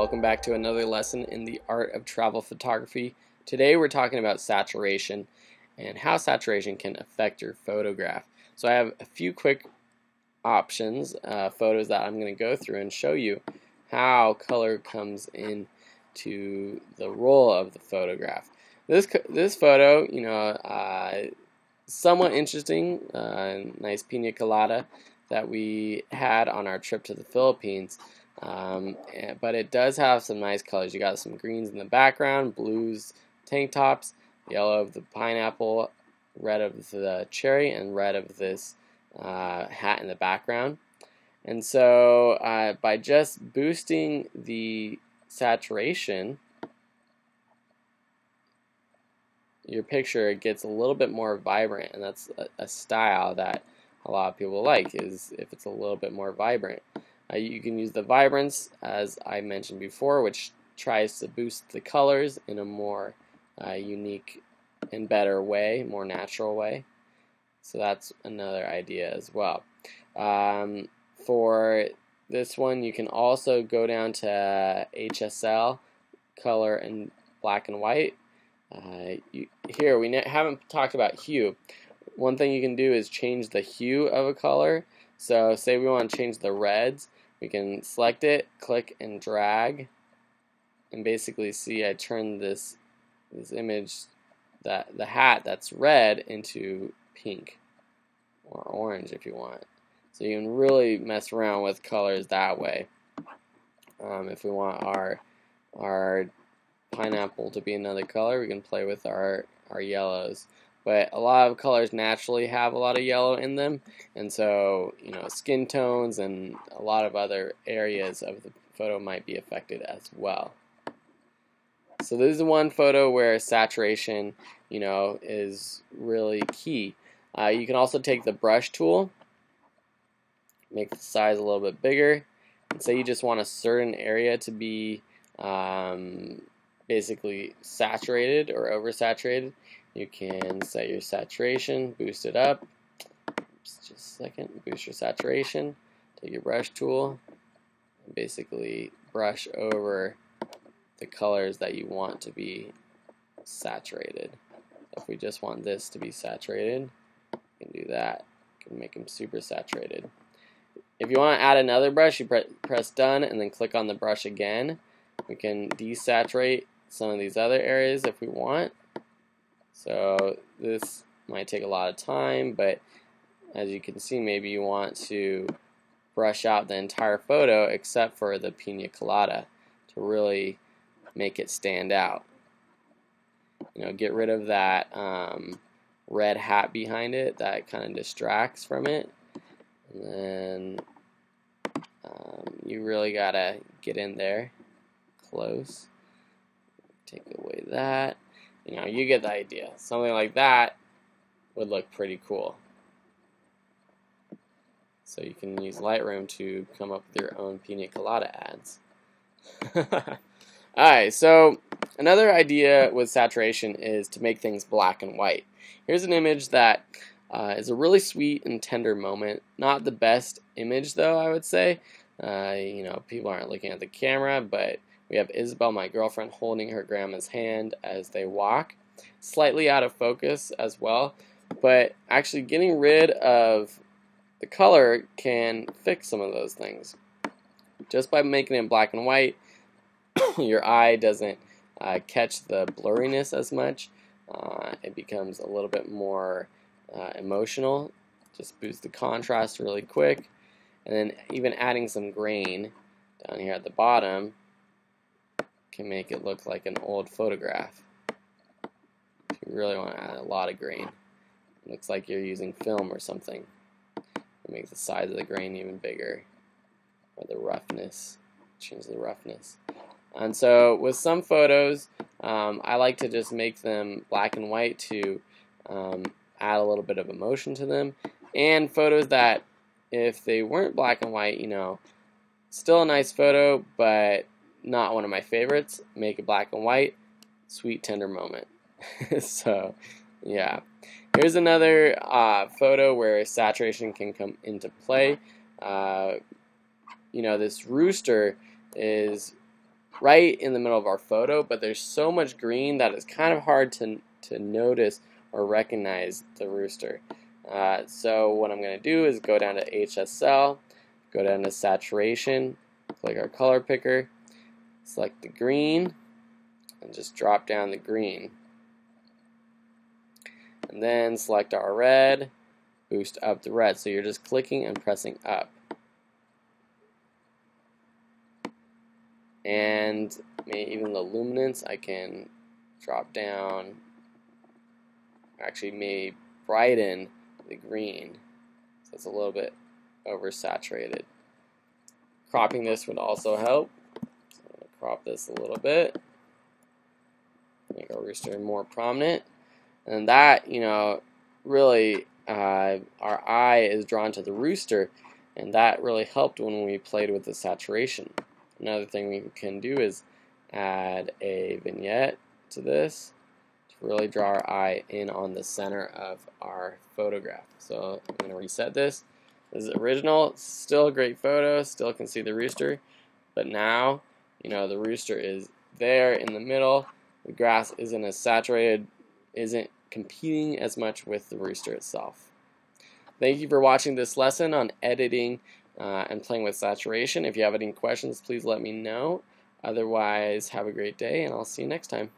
welcome back to another lesson in the art of travel photography. Today we're talking about saturation and how saturation can affect your photograph. So I have a few quick options, photos that I'm going to go through and show you how color comes into the role of the photograph. This photo, somewhat interesting, nice pina colada that we had on our trip to the Philippines. But it does have some nice colors. You got some greens in the background, blues tank tops, yellow of the pineapple, red of the cherry, and red of this hat in the background. And so by just boosting the saturation, your picture gets a little bit more vibrant, and that's a style that a lot of people like, is if it's a little bit more vibrant. You can use the vibrance, as I mentioned before, which tries to boost the colors in a more unique and better way, more natural way. So that's another idea as well. For this one, you can also go down to HSL, color and black and white. Here, we haven't talked about hue. One thing you can do is change the hue of a color. So say we want to change the reds, we can select it, click and drag, and basically see I turn this image, that the hat that's red, into pink or orange if you want. So you can really mess around with colors that way. If we want our pineapple to be another color, we can play with our yellows. But a lot of colors naturally have a lot of yellow in them, and so skin tones and a lot of other areas of the photo might be affected as well. So this is one photo where saturation is really key. You can also take the brush tool, make the size a little bit bigger, and say you just want a certain area to be basically saturated or oversaturated. You can set your saturation, boost it up. Just a second, boost your saturation. Take your brush tool and basically brush over the colors that you want to be saturated. If we just want this to be saturated, you can do that. You can make them super saturated. If you want to add another brush, you press done and then click on the brush again. We can desaturate some of these other areas if we want. So this might take a lot of time, but as you can see, maybe you want to brush out the entire photo except for the pina colada to really make it stand out. Get rid of that red hat behind it that kind of distracts from it. And then you really gotta get in there close. Take away that. You get the idea. Something like that would look pretty cool. So you can use Lightroom to come up with your own pina colada ads. Alright, so another idea with saturation is to make things black and white. Here's an image that is a really sweet and tender moment. Not the best image, though, I would say. People aren't looking at the camera, but we have Isabel, my girlfriend, holding her grandma's hand as they walk. Slightly out of focus as well, but actually getting rid of the color can fix some of those things. Just by making it black and white, your eye doesn't catch the blurriness as much. It becomes a little bit more emotional. Just boost the contrast really quick. And then even adding some grain down here at the bottom can make it look like an old photograph. If you really want to add a lot of grain, it looks like you're using film or something. It makes the size of the grain even bigger, or the roughness, change the roughness. And so with some photos, I like to just make them black and white to add a little bit of emotion to them. And photos that, if they weren't black and white, still a nice photo, but not one of my favorites, make it black and white, sweet tender moment. So yeah, here's another photo where saturation can come into play. This rooster is right in the middle of our photo, but there's so much green that it's kind of hard to notice or recognize the rooster. So what I'm going to do is go down to HSL, go down to saturation, click our color picker, select the green, and just drop down the green. And then select our red, boost up the red. So you're just clicking and pressing up. And even the luminance I can drop down, actually may brighten the green, so it's a little bit oversaturated. Cropping this would also help. So I'm going to crop this a little bit, make our rooster more prominent, and that, really our eye is drawn to the rooster, and that really helped when we played with the saturation. Another thing we can do is add a vignette to this to really draw our eye in on the center of our photograph. So I'm going to reset this. This is original. It's still a great photo. Still can see the rooster. But now, the rooster is there in the middle. The grass isn't as saturated, isn't competing as much with the rooster itself. Thank you for watching this lesson on editing and playing with saturation. If you have any questions, please let me know. Otherwise, have a great day, and I'll see you next time.